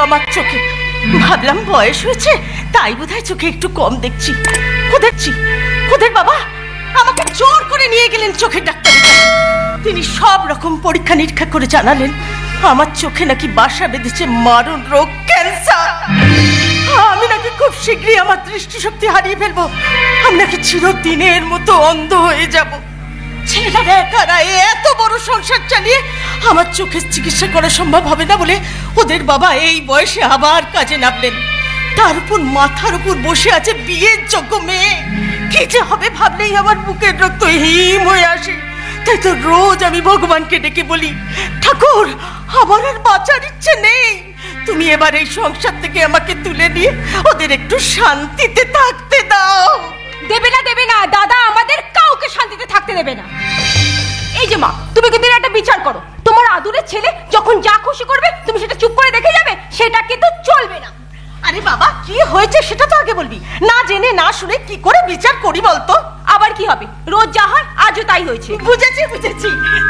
আমার চোখে। ভাবলাম বয়স হয়েছে, তাই বোধহয় চোখে একটু কম দেখছি। ওদের বাবা আমাকে জোর করে নিয়ে গেলেন চোখের ডাক্তারের কাছে। তিনি সব রকম পরীক্ষা নিরীক্ষা করে জানালেন আমার চোখে নাকি বাসা বেঁধেছে মারণ রোগ, ক্যান্সার। আমি নাকি খুব শীঘ্রই আমার দৃষ্টিশক্তি হারিয়ে ফেলবো। আমি নাকি চিরদিনের মতো অন্ধ হয়ে যাব। ছেলেরা একারা এত বড় সংসার চালিয়ে আমার চোখের চিকিৎসা করা সম্ভব হবে না বলে ওদের বাবা এই বয়সে আবার কাজে নামলেন। তার উপর মাথার উপর বসে আছে বিয়ের যোগ্য মেয়ে। কি যে হবে ভাবলেই আমার বুকের রক্ত হিম হয়ে আসে। তাই তো রোজ আমি ভগবানকে ডেকে বলি, ঠাকুর আমার আর বাঁচার ইচ্ছে নেই, তুমি এবার এই সংসার থেকে আমাকে তুলে নিয়ে ওদের একটু শান্তিতে থাকতে দাও। দেবে না দাদা, আমাদের কাউকে শান্তিতে থাকতে দেবে না। এই যে মা, তুমি কিন্তু একটা বিচার করো। তোমার আদুরের ছেলে যখন যা খুশি করবে তুমি সেটা চুপ করে দেখে যাবে, সেটা কিন্তু চলবে না। আরে বাবা, কি হয়েছে সেটা তো আগে বলবি। না জেনে না শুনে কি করে বিচার করি বলতো? আবার কি হবে, রোজ যা হয় আজও তাই হয়েছে। বুঝেছি,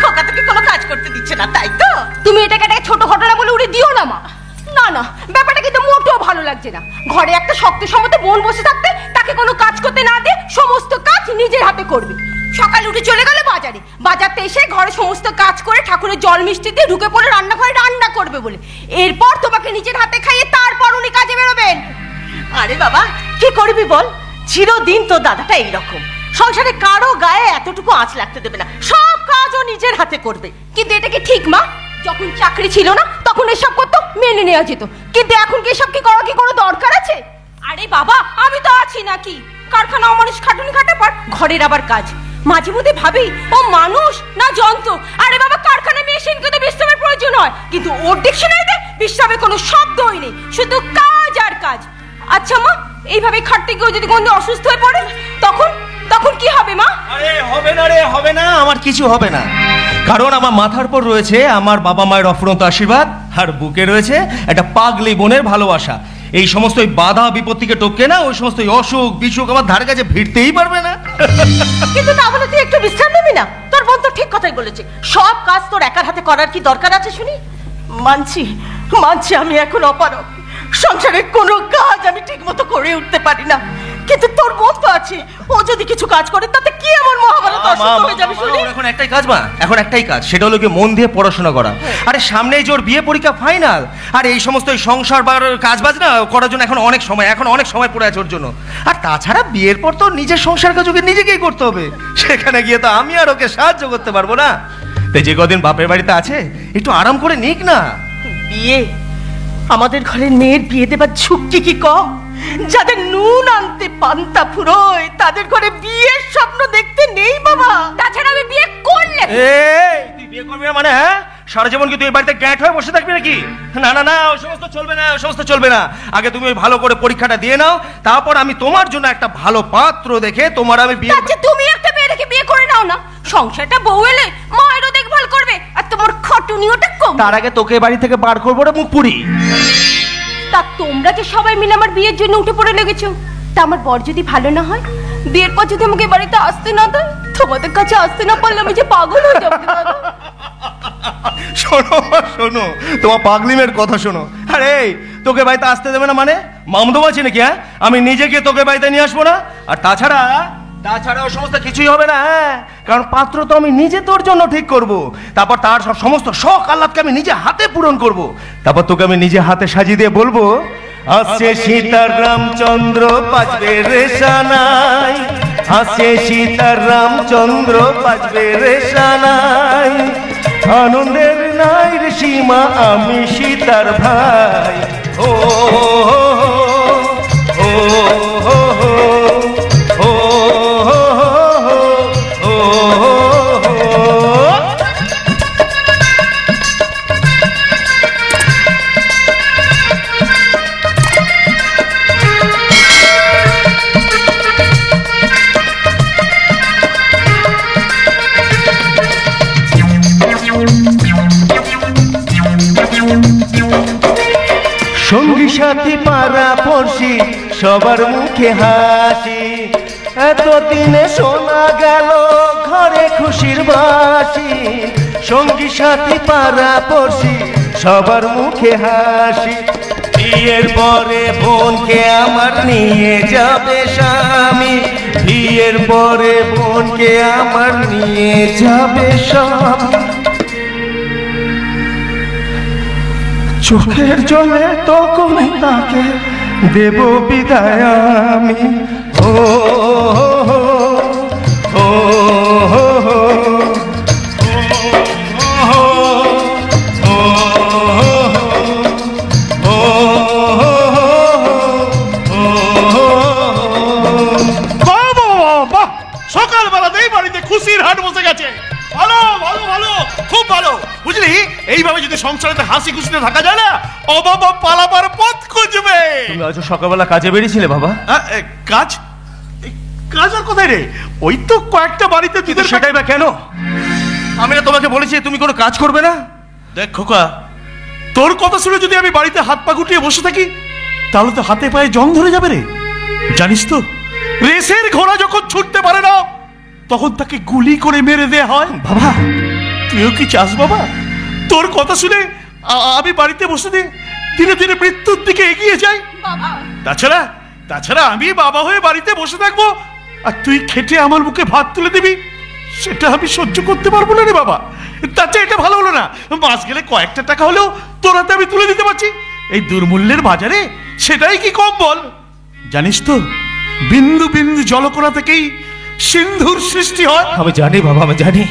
খোকা তোকে কোনো কাজ করতে দিচ্ছে না, তাই তো? তুমি এটাকে একটা ছোট ঘটনা বলে উড়ে দিও না মা। না, ব্যাপারটা কিন্তু মোটেও ভালো লাগছে না। ঘরে একটা শক্ত সমতে বোন বসে থাকতে, তাকে কোনো কাজ করতে না দিয়ে সমস্ত কাজ নিজের হাতে করবে। সকালে উঠে চলে গেল বাজারতে এসে ঘরে সমস্ত কাজ করে ঠাকুরের জল মিষ্টি দিয়ে ঢুকে পড়ে রান্নাঘরে রান্না করবে বলে। এরপর তোমাকে নিজের হাতে খাইয়ে তারপর উনি কাজে বেরোবেন। আরে বাবা, কি করবি বল? চিরদিন তো দাদাটা এইরকম, সংসারে কারো গায়ে এতটুকু আঁচ লাগতে দেবে না, সব কাজও নিজের হাতে করবে। কিন্তু এটা কি ঠিক মা? যখন চাকরি ছিল না তখন এসব করতো, মেনে নেওয়া যেত। কিন্তু এখন কি এসব কি করার কি কোনো দরকার আছে? আরে বাবা, আমি তো আছি নাকি? কারখানা অমানুষ খাটুনি খাটে পর ঘরের আবার কাজ। মাঝে মধ্যে ভাবি ও মানুষ না যন্ত্র। আরে বাবা, কারখানা মেশিনকে তো বিশ্রামের প্রয়োজন হয়, কিন্তু ওর ডিকশনারিতে বিশ্রামের কোনো শব্দই নেই, শুধু কাজ আর কাজ। আচ্ছা মা, এইভাবে খাটতে গিয়ে যদি কোনদিন অসুস্থ হয়ে পড়ে তখন কি হবে মা? আরে হবে না, আমার কিছু হবে না। কারণ আমার মাথার পর রয়েছে আমার বাবা মায়ের অফুরন্ত আশীর্বাদ, আর বুকে রয়েছে একটা পাগলি বোনের ভালোবাসা। এই সমস্ত বাধা বিপত্তিকে টপকে না ওই সমস্ত অসুখ বিসুখ আমার ধারে কাছে ভিড়তেই পারবে না। কিন্তু তা বলে তুই একটু বিশ্রাম নিবি না? তোর বোন তো ঠিক কথাই বলেছে, সব কাজ তোর একার হাতে করার কি দরকার আছে শুনি? মানছি আমি এখন অপারগ, সংসারের কোনো কাজ আমি ঠিক মতো করে উঠতে পারি না। কিন্তু তোর বোন তো আছে, ও যদি কিছু কাজ করে তাতে কি এমন মহাভারত অসুস্থ হয়ে যাবে শুনি? এখন একটাই কাজ মা, এখন একটাই কাজ, সেটা হলো কি মন দিয়ে পড়াশোনা করা। আরে সামনেই জোর বিয়ে পরীক্ষা ফাইনাল, আর এই সমস্ত সংসার বা কাজ বাজ না করার জন্য এখন অনেক সময় পড়ে আছে ওর জন্য। আর তাছাড়া বিয়ের পর তো নিজের সংসার কাজ ওকে নিজেকেই করতে হবে, সেখানে গিয়ে তো আমি আর ওকে সাহায্য করতে পারবো না। তাই যে কদিন বাপের বাড়িতে আছে একটু আরাম করে নিক না। বিয়ে, আমাদের ঘরের মেয়ের বিয়ে দেবার ঝুঁকি কি কম? যাদের নুন আনতে পান্তা ফুরোয় তাদের ঘরে বিয়ের স্বপ্ন দেখতে নেই বাবা। তাছাড়া আমি বিয়ে করলে তুই বিয়ে করবি না মানে? হ্যাঁ, সারা জীবন কি তুই বাড়িতে গ্যাট হয়ে বসে থাকবি নাকি? না, ওই সমস্ত চলবে না। আগে তুমি ওই ভালো করে পরীক্ষাটা দিয়ে নাও, তারপর আমি তোমার জন্য একটা ভালো পাত্র দেখে তোমার আমি বিয়ে। আচ্ছা, তুমি একটা মেয়ে দেখে বিয়ে করে নাও না, সংসারটা বউ এলে মায়েরও দেখভাল করবে আর তোমার খাটুনিওটা কম। তার আগে তোকে বাড়ি থেকে বার করবো রে মুখ পুরি। তা তোমরা যে সবাই মিলে আমার বিয়ের জন্য উঠে পড়ে লেগেছো, তা আমার বর যদি ভালো না হয়, বিয়ের পর যদি আমাকে বাড়িতে আসতে না দেয়, তোমাদের কাছে আসতে না পারলে আমি যে পাগল হয়ে যাবো। শোনো তোমার পাগলিমের কথা শোনো। আরে তোকে বাড়িতে আসতে দেবে না মানে মামদো আছে নাকি? হ্যাঁ, আমি নিজে গিয়ে তোকে বাড়িতে নিয়ে আসবো না? আর তাছাড়া ও সমস্ত কিছুই হবে না। হ্যাঁ, কারণ পাত্র তো আমি নিজে তোর জন্য ঠিক করব, তারপর তার সমস্ত শখ আহ্লাদকে আমি নিজে হাতে পূরণ করব, তারপর তোকে আমি নিজে হাতে সাজিয়ে দিয়ে বলবো, আসছে সীতার রামচন্দ্র বাজবে রে সানাই, আসছে সীতার রামচন্দ্র বাজবে রে সানাই, আনন্দের নাই রে সীমা আমি সীতার ভাই। ও সঙ্গী সাথী পাড়া পড়শি সবার মুখে হাসি, এতদিনে শোনা গেল ঘরে খুশির বাসি। সঙ্গী সাথী পাড়া পড়শি সবার মুখে হাসি। বিয়ের পরে বোনকে আমার নিয়ে যাবে স্বামী, বিয়ের পরে বোনকে আমার নিয়ে যাবে স্বামী। চোখের জলে তখন তাকে দেব বিদায় আমি। ও ও সকালবেলাতেই বাড়িতে খুশির হাট বসে গেছে। ভালো ভালো ভালো, খুব ভালো। বুঝলি, এইভাবে যদি সংসারে হাসি খুশিতে থাকা যায় না, অবাবা পালাবার পথ খুঁজবে। তুমি আজ সকালবেলা কাজে বেরিয়েছিলে বাবা? কাজ? কাজ আর কোথায় রে? ওই তো কয়েকটা বাড়িতে কিন্তু সেটাই বা কেন? আমি না তোমাকে বলেছি তুমি কোনো কাজ করবে না? দেখ খোকা, তোর কথা শুনে যদি আমি বাড়িতে হাত পা গুটিয়ে বসে থাকি, তাহলে তো হাতে পায়ে জং ধরে যাবে রে। জানিস তো, রেসের ঘোড়া যখন ছুটতে পারে না, তখন তাকে গুলি করে মেরে দেয়া হয়। বাবা, তুইও কি চাস বাবা তোর কথা শুনে আমি বাড়িতে বসে ধীরে ধীরে মৃত্যুর দিকে এগিয়ে যাই? তাছাড়া আমি বাবা হয়ে বাড়িতে বসে থাকবো আর তুই খেটে আমার মুখে ভাত তুলে দিবি, সেটা আমি সহ্য করতে পারবো না রে বাবা। তাতে এটা ভালো হলো না, মাস গেলে কয়েকটা টাকা হলেও তোর হাতে আমি তুলে দিতে পারছি। এই দুর্মূল্যের বাজারে সেটাই কি কম বল? জানিস তো, বিন্দু বিন্দু জলকণা থেকেই সিন্ধুর সৃষ্টি হয়। আমি জানি বাবা, আমি জানি।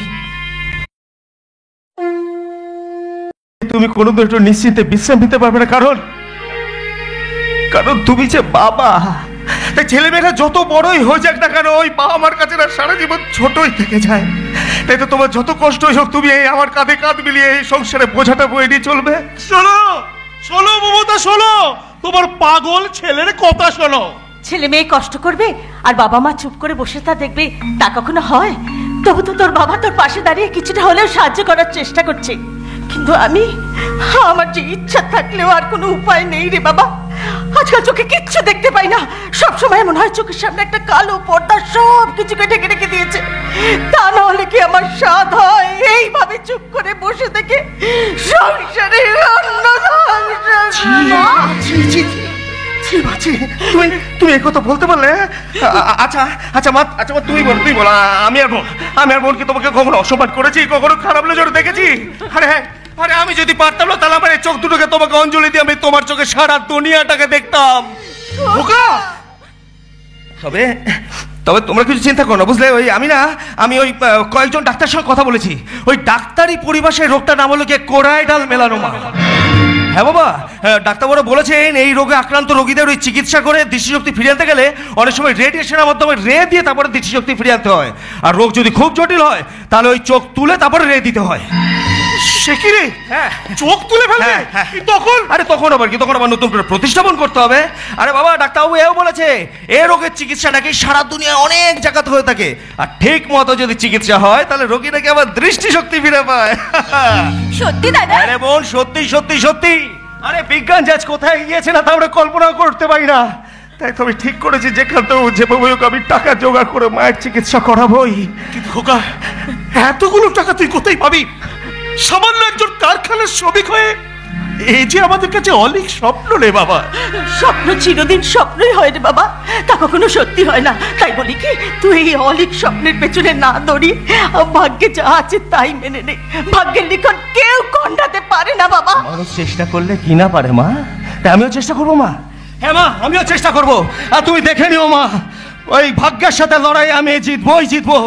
তুমি কোনোদিন একটু নিশ্চিন্তে বিশ্রাম নিতে পারবে না, কারণ তুমি যে বাবা। তাই ছেলেমেয়েরা যত বড়ই হয়ে যাক না কেন, ওই বাবা আমার কাছে না সারা জীবন ছোটই থেকে যায়। তাই তো তোমার যত কষ্টই হোক, তুমি এই আমার কাঁধে কাঁধ মিলিয়ে এই সংসারে বোঝাটা বয়ে নিয়ে চলবে। শোনো শোনো মমতা, শোনো, তোমার পাগল ছেলের কথা শোনো। ছেলে মেয়ে কষ্ট করবে আর বাবা মা চুপ করে বসে তা দেখবে, তা কখনো হয়? তবু তো তোর বাবা তোর পাশে দাঁড়িয়ে কিছুটা হলেও সাহায্য করার চেষ্টা করছে। কিন্তু আমার যে ইচ্ছা থাকলেও আর কোনো উপায় নেই রে বাবা। আজকাল চোখে কিচ্ছু দেখতে পাই না, সব সময় মনে হয় চোখের সামনে একটা কালো পর্দা সব কিছুকে ঢেকে রেখে দিয়েছে। তা না হলে কি আমার সাধ হয় এইভাবে চুপ করে বসে থেকে সংসারের অন্য তুমি এই কথা বলতে পারলে? আচ্ছা মা, তুমি বল। আমি আর বোন কি তোমাকে কখনো অসম্মান করেছি, কখনো খারাপ নজরে দেখেছি? আরে আমি যদি পারতাম না, তাহলে আমার এই চোখ দুটোকে তোমাকে অঞ্জলি দিয়ে আমি তোমার চোখে সারা দুনিয়াটাকে দেখতাম। তবে তোমরা কিছু চিন্তা করো না, বুঝলে? আমি ওই কয়েকজন ডাক্তার সঙ্গে কথা বলেছি। ওই ডাক্তারি পরিভাষায় রোগটার নাম হলো কোরাইডাল মেলানোমা। হ্যাঁ বাবা, ডাক্তারবাবুরা বলেছেন এই রোগে আক্রান্ত রোগীদের ওই চিকিৎসা করে দৃষ্টিশক্তি ফিরিয়ে আনতে গেলে অনেক সময় রেডিয়েশনের মাধ্যমে রে দিয়ে তারপরে দৃষ্টিশক্তি ফিরিয়ে আনতে হয়। আর রোগ যদি খুব জটিল হয়, তাহলে ওই চোখ তুলে তারপরে রে দিতে হয়। সে কি রে? হ্যাঁ, চোখ তুলে ফেলবে? তখন তখন আবার নতুন করে প্রতিস্থাপন করতে হবে। আরে বাবা, ডাক্তারবাবু এও বলেছে এই রোগের চিকিৎসা নাকি সারা দুনিয়া অনেক জায়গাতে হয়ে থাকে, আর ঠিক মতো যদি চিকিৎসা হয় তাহলে রোগী নাকি আবার দৃষ্টিশক্তি ফিরে পায়। সত্যি দাদা? আরে বোন, সত্যি সত্যি সত্যি। আরে বিজ্ঞান যে আজ কোথায় গিয়েছে না তা আমরা কল্পনা করতে পারি না। তাই তো আমি ঠিক করেছি যেখানেও যেভাবে হোক আমি টাকা জোগাড় করে মায়ের চিকিৎসা করাবোই। কিন্তু খোকা, এতগুলো টাকা তুই কোথায় পাবি? সামান্য একজন কারখানার শ্রমিক হয়ে এই যে আমাদের কাছে অলিক স্বপ্ন রে বাবা। স্বপ্ন চিরদিন স্বপ্নই হয় রে বাবা, তা কখনো সত্যি হয় না। তাই বলি কি, তুই এই অলিক স্বপ্নের পেছনে না দৌড়িয়ে ভাগ্যে যা আছে তাই মেনে নে। ভাগ্যের লিখন কেউ কন্ডাতে পারে না বাবা। মানুষ চেষ্টা করলে কি না পারে মা, তাই আমিও চেষ্টা করবো মা। হ্যাঁ মা, আমিও চেষ্টা করবো। আর তুমি দেখে নিও মা, ওই ভাগ্যের সাথে লড়াই আমি জিতবো।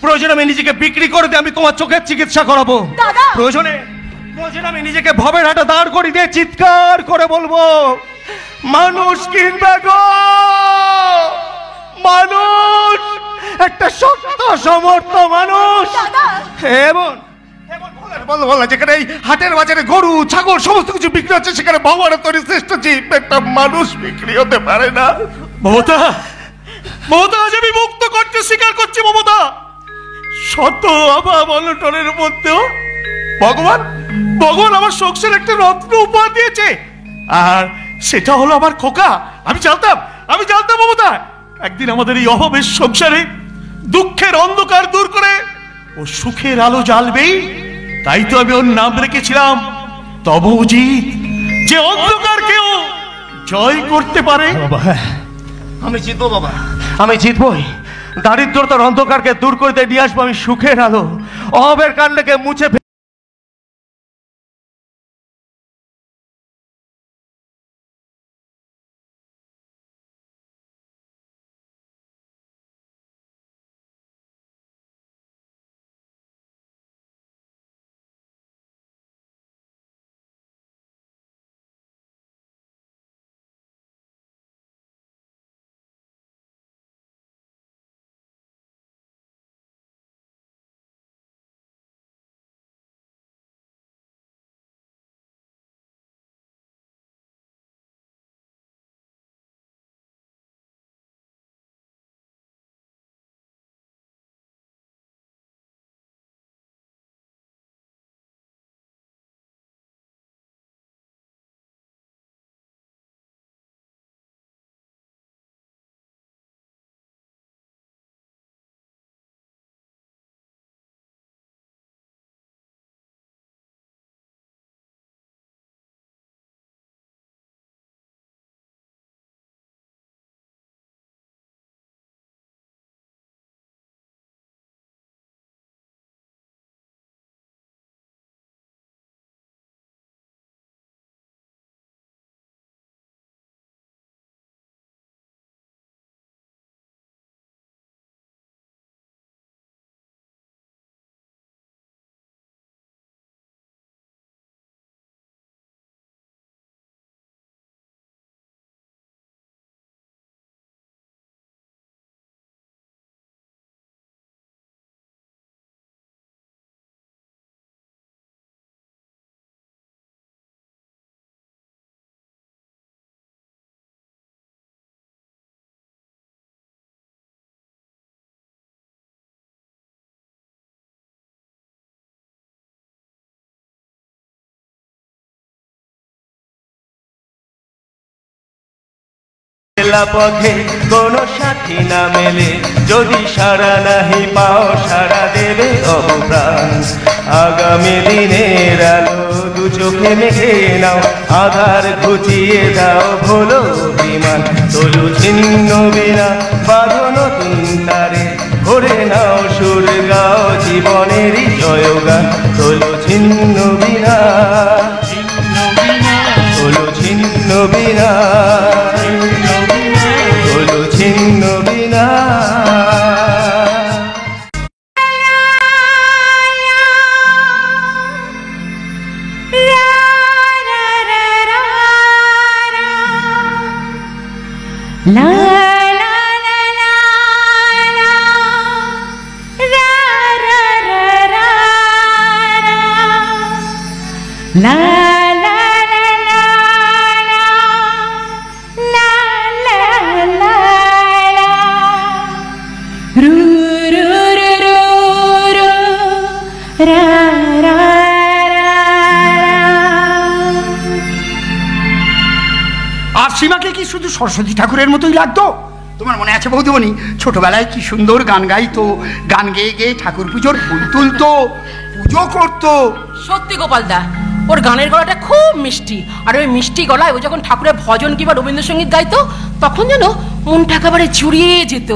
প্রয়োজনে আমি নিজেকে বিক্রি করে দিয়ে আমি তোমার চোখের চিকিৎসা করাবো। প্রয়োজনে আমি নিজেকে ভবের হাটে দাঁড় করিয়ে দিয়ে চিৎকার করে বলবো, মানুষ কিনবে গো, মানুষ, একটা শক্ত সমর্থ মানুষ। এমন বল যেখানে এই হাটের বাজারে গরু ছাগল সমস্ত কিছু বিক্রি হচ্ছে, সেখানে ভগবানের তৈরি শ্রেষ্ঠ জীব একটা মানুষ বিক্রি হতে পারে না। মমতা, আজ আমি মুক্ত করতে স্বীকার করছি মমতা। শত অভাব অনটনের মধ্যেও ভগবান আমার সংসারে একটা রত্ন উপহার দিয়েছে, আর সেটা হলো আমার খোকা। আমি জানতাম মমতা, একদিন আমাদের এই অভাবের সংসারে দুঃখের অন্ধকার দূর করে ও সুখের আলো জ্বালবেই। তাই তো আমি ওর নাম রেখেছিলাম তব উচিত যে অন্ধকারকেও জয় করতে পারে। বাবা হ্যাঁ, আমি জিতবো বাবা, আমি জিতবই। দারিদ্রতার অন্ধকারকে দূর করতে নিয়ে আসবো আমি সুখের আলো। অভাবের কাণ্ডকে মুছে পথে কোনো সাথী না মেলে, যদি সারা নাহি পাও সারা দেবে অপ্রাণ। আগামী দিনের আলো দু চোখে মেখে নাও, আধার ঘুচিয়ে দাও ভোলো অভিমান। তলু ছিন্ন বিনা বাঁধো নতুন তারে, ভরে নাও সুর গাও জীবনেরই জয়গান। তলু ছিন্ন বিনা, তলু ছিন্ন বিনা, ছিন্ন বিনা। আর সীমাকে কি শুধু সরস্বতী ঠাকুরের মতোই লাগতো? তোমার মনে আছে বৌদিমণি, ছোটবেলায় কি সুন্দর গান গাইতো, গান গেয়ে গেয়ে ঠাকুর পুজোর ফুল তুলতো, পুজো করতো। সত্যি গোপালদা, ওর গানের গলাটা খুব মিষ্টি। আর ওই মিষ্টি গলায় ও যখন ঠাকুরের ভজন কিংবা রবীন্দ্রসঙ্গীত গাইতো, তখন যেন মনটা একেবারে জুড়িয়ে যেত।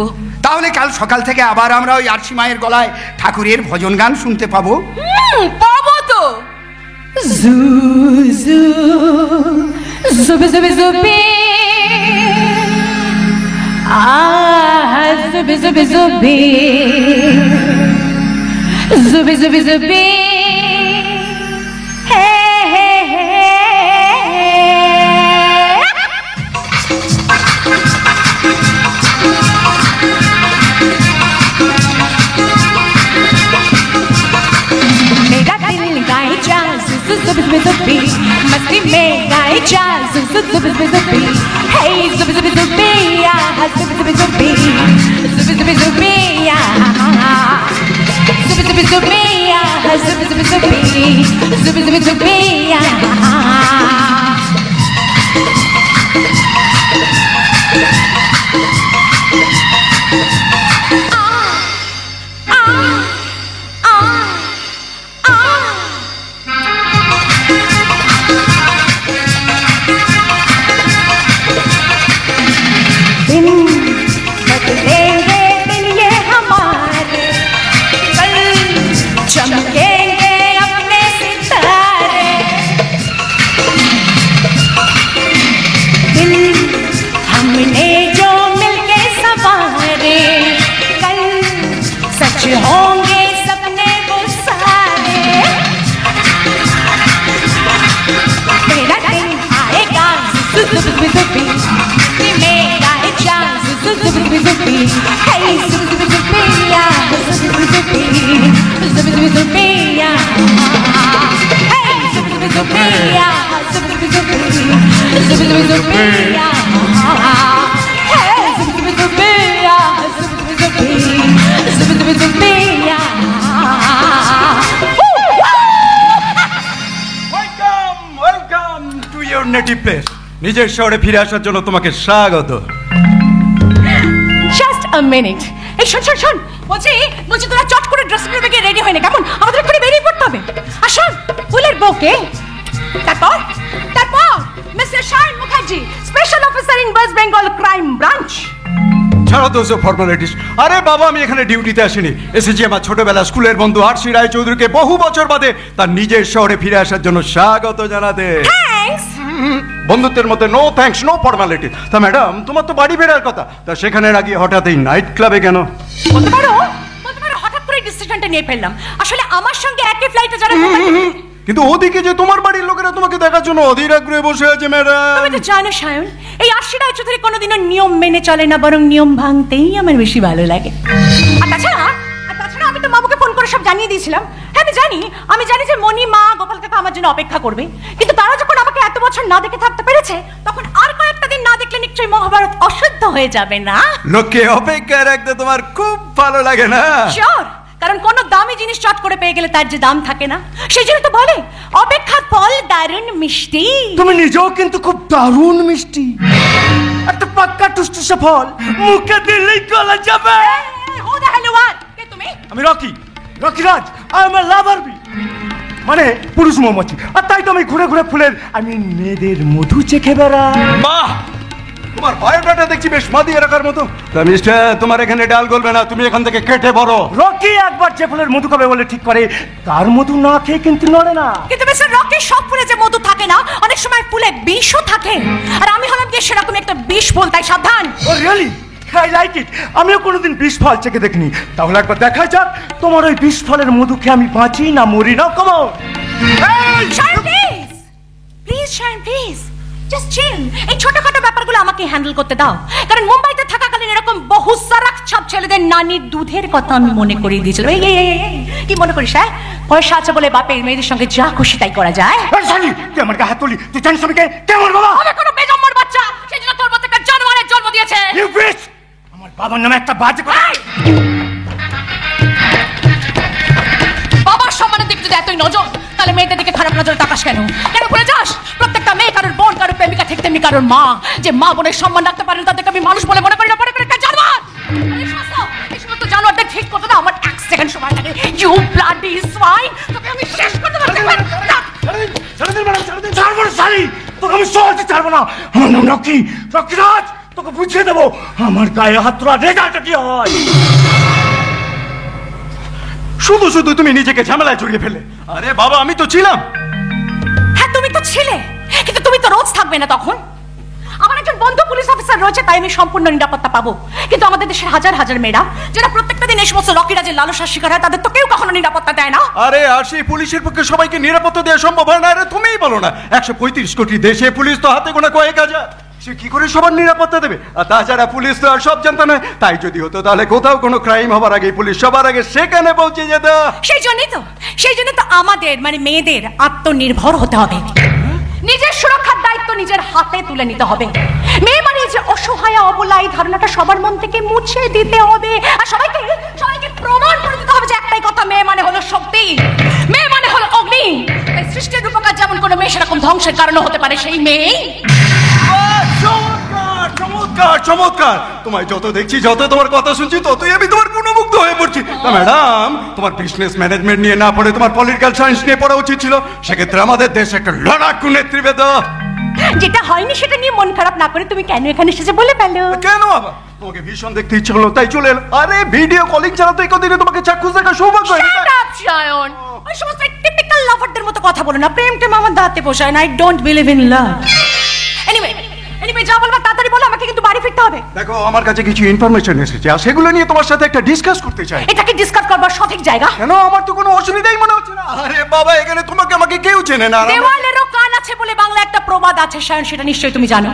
তাহলে কাল সকাল থেকে আবার আমরা ওই আরশি মায়ের গলায় ঠাকুরের ভজন গান শুনতে পাবো। পাবো তো। জু জু জুবি জুবি জুবি, আহ জুবি জুবি জুবি, জুবি জুবি জুবি, হে হে হে। मेरा दिल गाए जा जुब जुब जुबी, मस्ती में गाए जा जुब जुब जुबी, हे जुब जुब जुबी या जुब जुब जुबी, जुब जुब जुबी या जुब जुब जुबी या जुब जुब जुबी, जुब जुब जुबी या। Welcome to your native place. নিজের শহরে ফিরে আসার জন্য তোমাকে স্বাগত। Just a minute. এই শোন শোন শোন, বলছি তোরা চট করে ড্রেস রুমে গিয়ে রেডি হয়ে নে, কেমন? আমাদের এক্ষুনি বেরিয়ে পড়তে হবে। আর শোন, ফুলের বউকে তারপর mister Shayan Mukherjee, special officer in West Bengal crime branch. ছাড়ো তো সব ফর্মালিটিস। আরে বাবা, আমি এখানে ডিউটিতে আসিনি, এসেছি আমার ছোটবেলা স্কুলের বন্ধু আরশি রায় চৌধুরীকে বহু বছর বাদে তার নিজের শহরে ফিরে আসার জন্য স্বাগত জানাতে। থ্যাঙ্কস। বন্ধুত্বের মধ্যে নো থ্যাঙ্কস, নো ফর্মালিটি। তা ম্যাডাম, তোমার তো বাড়ি ফেরার কথা, তা সেখানে না গিয়ে হঠাৎ এই নাইট ক্লাবে কেন? বলতে পারো হঠাৎ করে ডিসিশনটা নিয়ে ফেললাম। আসলে আমার সঙ্গে একই ফ্লাইটে যারা কিন্তু ওদিকে যে তোমার বাড়ির লোকেরা তোমাকে দেখার জন্য অধীর আগ্রহে বসে আছে ম্যাডাম। তুমি তো জানো সায়ন, এই আরশি রায় চৌধুরী কোনোদিনও নিয়ম মেনে চলে না, বরং নিয়ম ভাঙতেই আমার বেশি ভালো লাগে। আর তাছাড়া আমি তো মামুকে ফোন করে সব জানিয়ে দিয়েছিলাম। হ্যাঁ আমি জানি যে মনি, মা, গোপাল কাকা আমার জন্য অপেক্ষা করবে। কিন্তু তারা যখন আমাকে এত বছর না দেখে থাকতে পেরেছে, তখন আর কয়েকটা দিন না দেখলে নিশ্চয়ই মহাভারত অশুদ্ধ হয়ে যাবে না? লোককে অপেক্ষা রাখতে তোমার খুব ভালো লাগে না? শিওর, কারণ কোন দামি জিনিস চট করে পেয়ে গেলে তার যে দাম থাকে না, সেই জন্য তো বলে অপেক্ষার ফল দারুণ মিষ্টি। তুমি নিজেও কিন্তু খুব দারুণ মিষ্টি, একটা পাক্কা টুসটুসে ফল, মুখে দিলেই গলা যাবে। হো দা হ্যালো ওয়ান, কে তুমি? আমি Rokiraj, I am a lover bee, মানে পুরুষ মৌমাছি। আর তাই তো আমি ঘুরে ঘুরে ফুলের মেয়েদের মধু চেখে বেড়াই। বাহ, তোমার বায়োডাটা দেখছি বেশ মাদিয়ে রাখার মতো। তা মিস্টার, তোমার এখানে ডাল গলবে না, তুমি এখান থেকে কেটে বড়। রকি একবার যে ফুলের মধু খাবে বলে ঠিক করে, তার মধু না খেয়ে কিন্তু নড়ে না। কিন্তু মিস্টার রকি, সব ফুলে যে মধু থাকে না, অনেক সময় ফুলে বিষও থাকে। আর আমি হলাম যে সেরকম একটা বিষ ফুল, তাই সাবধান। ও রিয়েলি? I like it. আমিও কোনোদিন বিষ ফল চেখে দেখিনি, তাহলে একবার দেখা যাক তোমার ওই বিষ ফলের মধু খেয়ে আমি বাঁচি না মরি না। Come on Shayan please, Shayan please, just chill. এই ছোটখাটো ব্যাপারগুলো আমাকে হ্যান্ডেল করতে দাও, কারণ মুম্বাইতে থাকাকালীন এরকম বহু সারাক ছাপ ছেলেদের নানির দুধের কথা আমি মনে করিয়ে দিয়েছিলাম। এই কি মনে করিস? হ্যাঁ, পয়সা আছে বলে বাপের মেয়েদের সঙ্গে যা খুশি তাই করা যায়? তুই আমার গায়ে হাত তুলি, তুই জানিস আমি কে? কেমন বাবা? আমি কোনো বেজন্মার বাচ্চা, সেই জন্য তোর মতো একটা জানোয়ারের জন্ম দিয়েছে। You bitch! আমার বাবার নামে একটা বাজে কথা। বাবার সম্মানের দিকে যদি এতই নজর, তাহলে মেয়েদের দিকে খারাপ নজরে তাকাস কেন ভুলে যাস? প্রত্যেকটা মেয়ে কারোর বোন, কারোর প্রেমিকা, ঠিক তেমনি কারোর মা। যে মা বোনের সম্মান রাখতে পারেন, তাদেরকে আমি মানুষ বলে মনে করি না, মনে করি একটা জানোয়ার। এই সমস্ত জানোয়ারদের ঠিক করতে দাও, আমার এক সেকেন্ড সময় লাগে। ইউ ব্লাডি সোয়াইন, তোকে আমি শেষ করতে পারবো না। ছাড়বো না শালি, তোকে আমি সহজে ছাড়বো না। আমার নাম রকিরাজ, তোকে বুঝিয়ে দেবো আমার গায়ে হাত তোলা রেজাল্টটা কি হয়। শুধু শুধু তুমি নিজেকে ঝামেলায় জড়িয়ে ফেলে। আরে বাবা, আমি তো ছিলাম। হ্যাঁ, তুমি তো ছিলে, কিন্তু তুমি তো রোজ থাকবে না তখন। আমার একজন বন্ধু পুলিশ অফিসার রয়েছে, তাই আমি সম্পূর্ণ নিরাপত্তা পাবো। কিন্তু আমাদের দেশের হাজার হাজার মেয়েরা যারা প্রত্যেকটা দিন এই সমস্ত রকিরাজের লালসার শিকার হয়, তাদের তো কেউ কখনো নিরাপত্তা দেয় না। আরে আর সেই পুলিশের পক্ষে সবাইকে নিরাপত্তা দেওয়া সম্ভব হয় না। আরে তুমিই বলো না, 135 কোটি দেশে পুলিশ তো হাতে গোনা কয়েক হাজার, সে কি করে সবার নিরাপত্তা দেবে? আর তাছাড়া পুলিশ তো আর সব জানতো না। তাই যদি হতো, তাহলে কোথাও কোনো ক্রাইম হবার আগে পুলিশ সবার আগে সেখানে পৌঁছে যেত। সেই জন্যই তো আমাদের মানে মেয়েদের আত্মনির্ভর হতে হবে। নিজের সুরক্ষার দায়িত্ব নিজের হাতে তুলে নিতে হবে। মেয়ে মানে যে অসহায় অবলা, এই ধারণাটা সবার মন থেকে মুছে দিতে হবে। আর সবাইকে প্রমাণ করে দিতে হবে যে একটাই কথা, মেয়ে মানে হলো শক্তি, মেয়ে মানে হলো অগ্নি। তাই সৃষ্টির রূপকার যেমন কোনো মেয়ে সেরকম ধ্বংসের কারণ হতে পারে সেই মেয়ে। চমৎকার চমৎকার, তোমায় যত দেখছি, যত তোমার কথা শুনছি, ততই আমি তোমার গুণমুগ্ধ হয়ে পড়ছি। না ম্যাডাম, তোমার বিজনেস ম্যানেজমেন্ট নিয়ে না পড়ে তোমার পলিটিক্যাল সায়েন্স নিয়ে পড়া উচিত ছিল। সেক্ষেত্রে আমাদের দেশে একটা লড়াকু নেত্রী পেত। যেটা হয়নি সেটা নিয়ে মন খারাপ না করে তুমি কেন এখানে এসেছে বলে পেলো? কেন বাবা? তোমাকে ভীষণ দেখতে ইচ্ছে হলো, তাই চলে এলো। আরে ভিডিও কলিং ছাড়া তো এই কদিনে তোমাকে চাক্ষুষ দেখা সৌভাগ্য হয়নি। ওই সমস্ত টিপিক্যাল লাভারদের মতো কথা বলো না। প্রেম টেম আমার দাঁতে পোষায় না। I don't believe in love. Anyway যা বলবা তাড়াতাড়ি বলো, আমাকে কিন্তু বাড়ি ফিরতে হবে। দেখো, আমার কাছে কিছু ইনফরমেশন এসেছে, আর সেগুলো নিয়ে তোমার সাথে একটা ডিসকাস করতে চাই। এটাকে ডিসকাস করবার সঠিক জায়গা? কেন? আমার তো কোনো অসুবিধাই মনে হচ্ছে না। আরে বাবা, এখানে তোমাকে আমাকে কেউ চেনে না। দেওয়ালেরও কান আছে বলে বাংলা একটা প্রবাদ আছে সায়ন, সেটা নিশ্চয়ই তুমি জানো।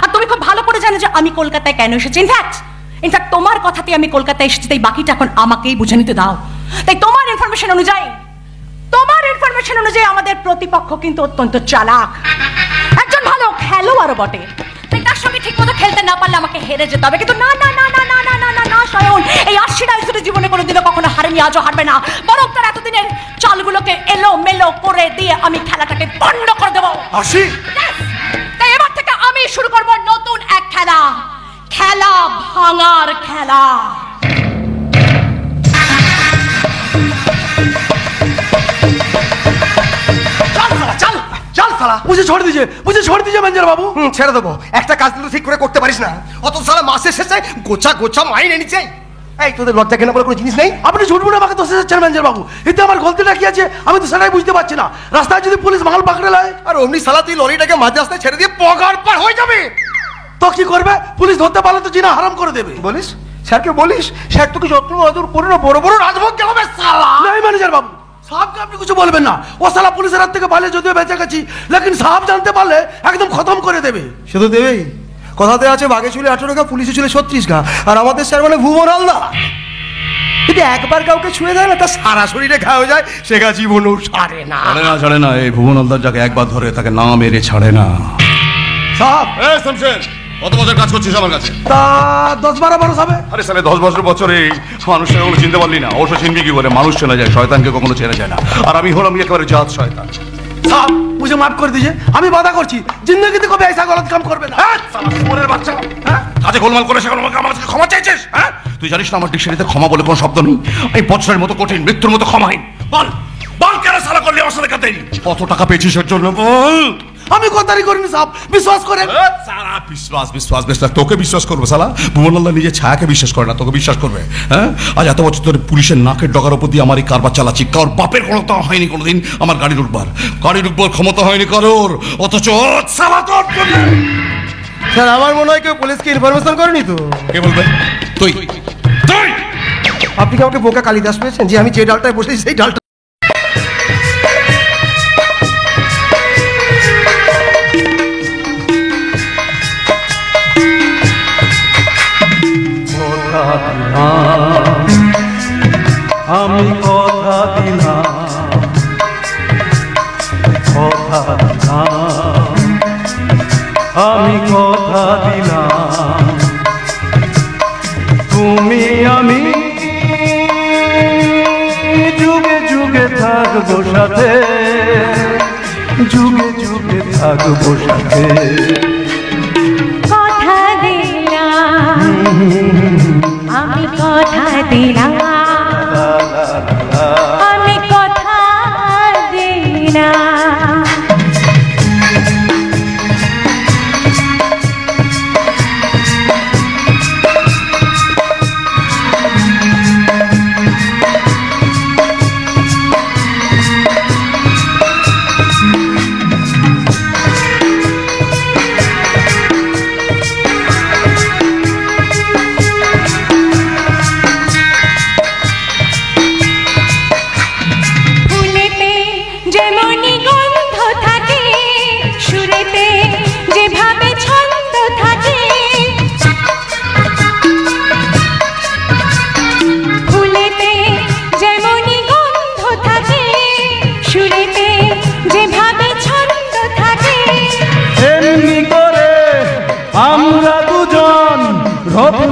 আর তুমি খুব ভালো করে জানো যে আমি কলকাতায় কেন এসেছি। ইনফ্যাক্ট তোমার কথাতে আমি কলকাতায় এসেছি, তাই বাকিটা এখন আমাকেই বুঝে নিতে দাও। তাই তোমার ইনফরমেশন অনুযায়ী আমাদের প্রতিপক্ষ কিন্তু অত্যন্ত চালাক, একজন ভালো খেলোয়াড়ও বটে। তাই তার সঙ্গে ঠিক মতো খেলতে না পারলে আমাকে হেরে যেতে হবে। কিন্তু না না না না না না না না না সায়ন, এই 80 বছরে জীবনে কোনোদিনও কখনো হারেনি, আজও হারবে না। বরং তার এতদিনের চালগুলোকে এলো মেলো করে দিয়ে আমি খেলাটাকে বন্ধ করে দেবো। 80? তাই এবার থেকে আমি শুরু করব নতুন এক খেলা, খেলা ভাঙার খেলা। চল সালা, मुझे छोड़ दीजिए मंजर बाबू। ছেড়ে দেবো। একটা কাজ তো ঠিক করে করতে পারিস না, অত সালা মাসের শেষে গোছা গোছা মাইনে নিচ্ছে। এই তোদের লজ্জা কেন বলে কোনো জিনিস নেই? আপনি ঝুট মুড়ে আমাকে দোষে যাচ্ছেন মঞ্জর বাবু। এতে আমার গলতিটা কি আছে আমি তো সেটাই বুঝতে পারছি না। রাস্তায় যদি পুলিশ মাল পাকড়ে লায় আর অমনি সালা তুই লরিটাকে মাঝ রাস্তায় ছেড়ে দিয়ে পগার পার হয়ে যাবে। তো কি করবে? পুলিশ ধরতে পারলে তো জিনা হারাম করে দেবে। বলিস স্যারকে বলিস, স্যার তোকে যত্ন আদর করে না বড় বড় রাজভোগ গেলাবে সালা। नहीं मैनेजर बाबू, साहब के আপনি কিছু বলবেন না। ও সালা পুলিশের হাত থেকে পালে যদিও বেঁচে গেছি, লেকিন সাহেব জানতে পারলে একদম খতম করে দেবে। শুধু দেবেই, কথাতে আছে বাঘে চুলে 18 গা, পুলিশে চুলে 36 গা। আর আমাদের স্যার মানে ভুবন হালদার, যদি একবার কাউকে ছুঁয়ে দেয় না তার সারা শরীরে ঘা হয়ে যায়, সে ঘা জীবনেও সারে না। ছাড়ে না এই ভুবন হালদার যাকে একবার ধরে তাকে না মেরে ছাড়ে না। সাহেব এই শমশের, কত বছর কাজ করছিস আমার কাছে? তা 10-12 বছর হবে। আরে সালে 10 বছরে মানুষকে কখনো চিনতে পারলি না। অবশ্য চিনবি কি করে? মানুষ চেনা যায়, শয়তানকে কখনো চেনা যায় না। আর আমি হলাম একেবারে জাত শয়তান। साहब मुझे माफ कर दीजिए, আমি বাধা করছি, জিন্দেগিতে কবে ऐसा गलत काम করবে না। শালা শুয়োরের বাচ্চা, কাজে গোলমাল করে সেখানে আমাকে আমার কাছে ক্ষমা চাইছিস? তুই জানিস না আমার ডিকশনারিতে ক্ষমা বলে কোনো শব্দ নেই। এই বজ্রের মতো কঠিন, মৃত্যুর মতো ক্ষমাহীন। বল বল কেন সালা করলি আমার সাথে কাতেই? কত টাকা পেয়েছিস এর জন্য বল? আমি কথাই করিনি সাহেব, বিশ্বাস করেন। সালা বিশ্বাস তোকে বিশ্বাস করবে? সালা ভুবন হালদার নিজের ছায়াকে বিশ্বাস করে না, তোকে বিশ্বাস করবে? আজ এত বছর ধরে পুলিশের নাকের ডগার উপর দিয়ে আমার এই কারবার চালাচ্ছি। কারোর বাপের ক্ষমতা হয়নি কোনোদিন আমার গাড়ি ঢুকবার ক্ষমতা হয়নি কারোর, অথচ সালা তোর স্যার আমার মনে হয় কেউ পুলিশকে ইনফরমেশন করেনি তো। কে বলবে? তুই আপনি কি আমাকে বোকা কালিদাস পেয়েছেন যে আমি যে ডালটায় বসেছি সেই ডালটা? আমি কথা দিলাম, আমি কথা দিলাম, তুমি আমি যুগে যুগে থাকবো সাথে, যুগে যুগে থাকবো সাথে। কথা দিলাম, আমি কথা দিলাম, আমি কথা দিলাম।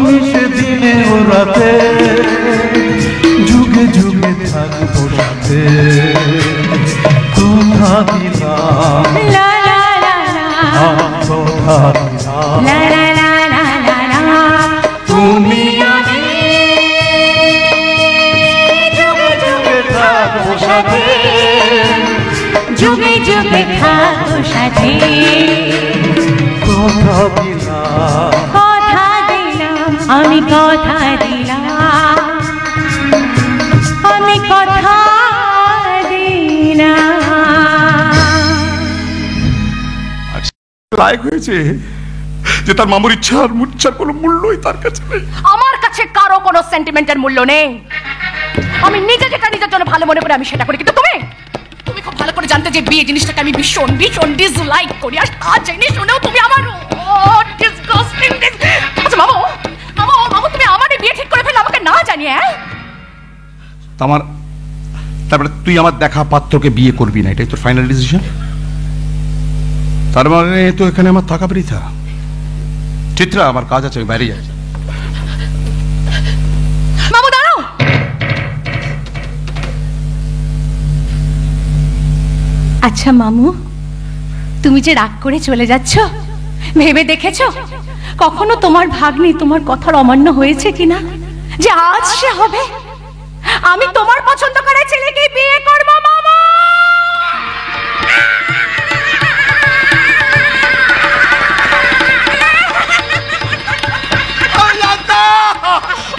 মিশে দিনে ও রাতে, যুগে যুগে থাকবো সাথে, কথা দিলাম, কথা দিলাম, তুমি আমি যুগে যুগে থাকবো সাথে, যুগে যুগে থাকবো সাথে। কথা দিলাম, আমি কথা দিলাম, আমি কথা দিলাম। লাইক হয়েছে যে তার মামুর ইচ্ছা আর মুচ্ছার কোনো মূল্যই তার কাছে নেই। আমার কাছে কারো কোনো সেন্টিমেন্টের মূল্য নেই। আমি নিজে যেটা নিজের জন্য ভালো মনে করে আমি সেটা করি, কিন্তু তুমি তুমি খুব ভালো করে জানতে যে বিয়ে জিনিসটাকে আমি ভীষণ ভীষণ ডিসলাইক করি, আর তা জেনে শুনেও তুমি আমার ডিসগাস্টিং। আচ্ছা মামু, মামু, মামু, তুমি আমারই বিয়ে ঠিক করে ফেললে আমাকে না জানিয়ে? তারপরে তুই আমার দেখা পাত্রকে বিয়ে করবি না, এটাই তোর ফাইনাল ডিসিশন? তার মানে তো এখানে আমার থাকা বৃথা। চিত্রা, আমার কাজ আছে, আমি বাইরে যাই। মামু দাঁড়াও। আচ্ছা মামু, তুমি যে রাগ করে চলে যাচ্ছ, ভেবে দেখেছো কখনো তোমার ভাগ্নি তোমার কথার অমান্য হয়েছে কিনা? যে আজ সে হবে, আমি তোমার পছন্দ করা ছেলেকে বিয়ে করবো মামা।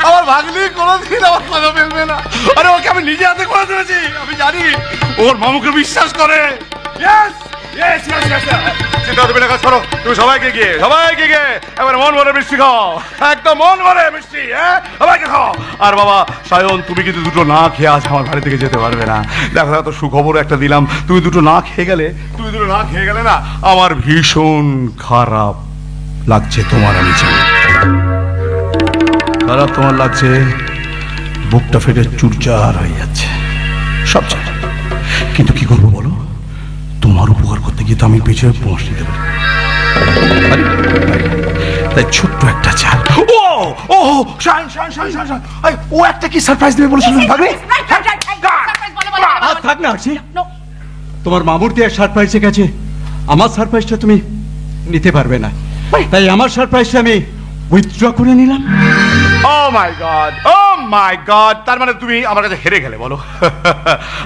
আমার ভাগ্নি কোনোদিন আমার কথা ফেলবে না। আরে ওকে আমি নিজে হাতে করে দিয়েছি, আমি জানি ওর মামুকে বিশ্বাস করে। চিন্তা করবে না, কাজ করো তুমি। সবাইকে গিয়ে এবার মন ভরে মিষ্টি খাও, একদম মন ভরে মিষ্টি, হ্যাঁ সবাইকে খাও। আর বাবা সায়ন, তুমি কিন্তু দুটো না খেয়ে আজ আমার বাড়ি থেকে যেতে পারবে না। দেখো তো সুখবর একটা দিলাম, তুমি দুটো না খেয়ে গেলে না আমার ভীষণ খারাপ লাগছে। তোমার আমি চাই খারাপ তোমার লাগছে, বুকটা ফেটে চুরচার হয়ে যাচ্ছে, সব চাই। কিন্তু কি করবো বলো, তোমার উপকার করতে গিয়ে তো আমি পেছনে পৌঁছ দিতে পারি। তাই ছোট্ট একটা চাল। ও শান, ও একটা কি সারপ্রাইজ দেবে বলেছিল ভাগ্নে? থাক না আছি, তোমার মামুর দিয়ে সারপ্রাইজে গেছে, আমার সারপ্রাইজটা তুমি নিতে পারবে না, তাই আমার সারপ্রাইজটা আমি উইথড্র করে নিলাম। ও মাই গড, তার মানে তুমি আমার কাছে হেরে গেলে বলো?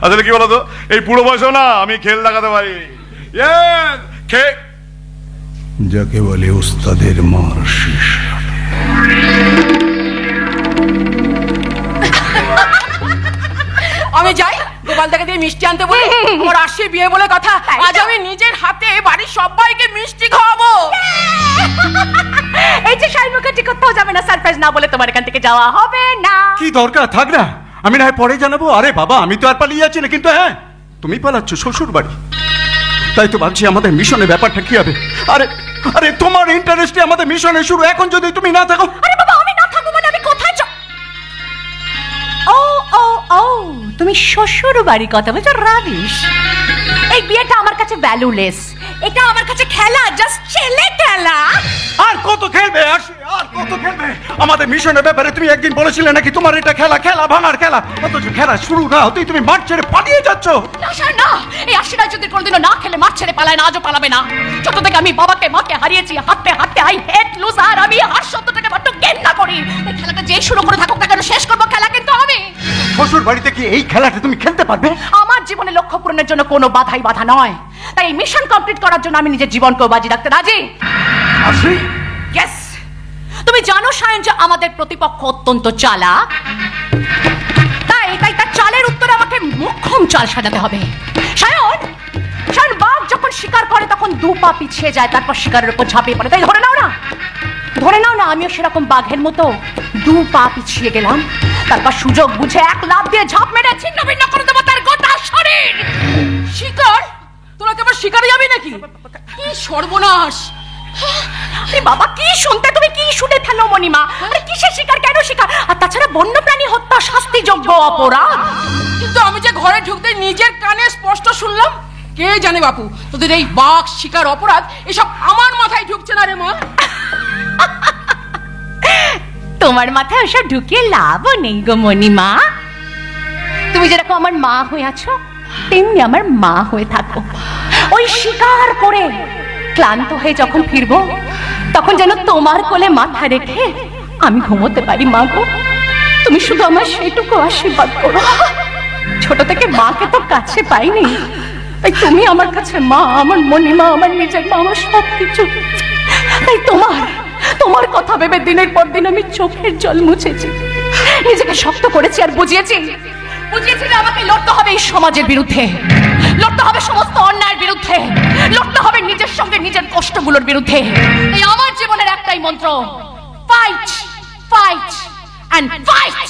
আসলে কি বলো তো, এই পুরো বয়সও না আমি খেল লাগাতে পারি। যাকে বলে উস্তাদের মার শেষ। আমি যাই গোপাল থেকে দিয়ে মিষ্টি আনতে বলি, আমার আসছে বিয়ে বলে কথা। আজ আমি নিজের হাতে বাড়ির সবাইকে মিষ্টি খাওয়াবো। এই যে শাইনমুখার্জি কোথাও যাবে না, সারপ্রাইজ না বলে তোমার এখান থেকে যাওয়া হবে না। কি দরকার, থাক না, আমি না হয় পরে জানাবো। আরে বাবা, আমি তো আর পালিয়ে যাচ্ছি না, কিন্তু হ্যাঁ তুমি পালাচ্ছ শ্বশুর বাড়ি, তাই তো ভাবছি আমাদের মিশনের ব্যাপারটা কি হবে। আরে তোমার ইন্টারেস্টে আমাদের মিশনের শুরু, এখন যদি তুমি না থাকো। আরে বাবা, আমি না থাকবো মানে আমি কোথায় ও তুমি শ্বশুর বাড়ি কথা বলছো? রাবিশ। এই বিয়েটা আমার কাছে ভ্যালুলেস, এটা আমার কাছে খেলা, জাস্ট ছেলে খেলা। আর কত খেলবে, আর কত খেলবে আমাদের মিশনের ব্যাপারে? তুমি একদিন বলেছিলে নাকি তোমার এটা খেলা ভাঙার খেলা, অথচ খেলা শুরু না হতেই তুমি মাঠ ছেড়ে পালিয়ে যাচ্ছ। না স্যার না, এই আশিরা যদি কোনোদিনও না খেলে মাঠ ছেড়ে পালায় না, আজও পালাবে না। ছোট থেকে আমি বাবাকে মাকে হারিয়েছি, হাঁটতে আই হেট লুজার। আমি হার শব্দটাকে বড্ড ঘেন্না করি। এই খেলাটা যেই শুরু করে থাকুক না কেন, শেষ করবো খেলা কিন্তু আমি। শ্বশুর বাড়িতে কি এই খেলাটা তুমি খেলতে পারবে? আমার জীবনে লক্ষ্য পূরণের জন্য কোনো বাধাই বাধা নয়, তাই এই মিশন কমপ্লিট করার জন্য আমি নিজের জীবনকেও বাজি রাখতে রাজি। আসি ইয়েস, তুমি জানো সায়ন যে আমাদের প্রতিপক্ষ অত্যন্ত চালাক, তাই তার চালের উত্তরে আমাকে মোক্ষম চাল সাজাতে হবে। সায়ন বাঘ যখন শিকার করে তখন দু পা পিছিয়ে যায়, তারপর শিকারের উপর ঝাঁপিয়ে পড়ে। তাই ধরে নাও না আমিও সেরকম বাঘের মতো দু পা পিছিয়ে গেলাম, তারপর সুযোগ বুঝে এক লাফ দিয়ে ঝাঁপ মেরে ছিন্ন ভিন্ন করে দেবো তার গোটা শরীর। শিকার? তোরা কি আবার শিকারে যাবি নাকি? কি সর্বনাশ! আরে বাবা, কি শুনতে তুমি কি শুনে ফেলো মণিমা? আরে কিসের শিকার, কেন শিকার? আর তাছাড়া বন্যপ্রাণী হত্যা শাস্তিযোগ্য অপরাধ। কিন্তু আমি যে ঘরে ঢুকতে নিজের কানে স্পষ্ট শুনলাম। কে জানে বাপু, তোদের এই বাঘ শিকার অপরাধ এসব আমার মাথায় ঢুকছে না রে মা। তোমার মাথায় ওসব ঢুকিয়ে লাভও নেই গো মণিমা। তুমি যেরকম আমার মা হয়ে আছো, তেমনি আমার মা হয়ে থাকো। ওই শিকার করে ক্লান্ত হয়ে যখন ফিরবো, তখন যেন তোমার কোলে মাথা রেখে আমি ঘুমোতে পারি। মা গো, তুমি শুধু আমার সেটুকু আশীর্বাদ করো। ছোট থেকে মাকে তো কাছে পাইনি, তাই তুমি আমার কাছে মা, আমার মণিমা, আমার নিজের মা, আমার সবকিছু। তাই তোমার কথা ভেবে দিনের পর দিন আমি চোখের জল মুছেছি, নিজেকে শক্ত করেছি আর বুঝিয়েছি যে আমাকে লড়তে হবে এই সমাজের বিরুদ্ধে, লড়তে হবে সমস্ত অন্যায়ের বিরুদ্ধে, লড়তে হবে নিজের সঙ্গে নিজের কষ্টগুলোর বিরুদ্ধে। এই আমার জীবনের একটাই মন্ত্র, ফাইট, ফাইট এন্ড ফাইট।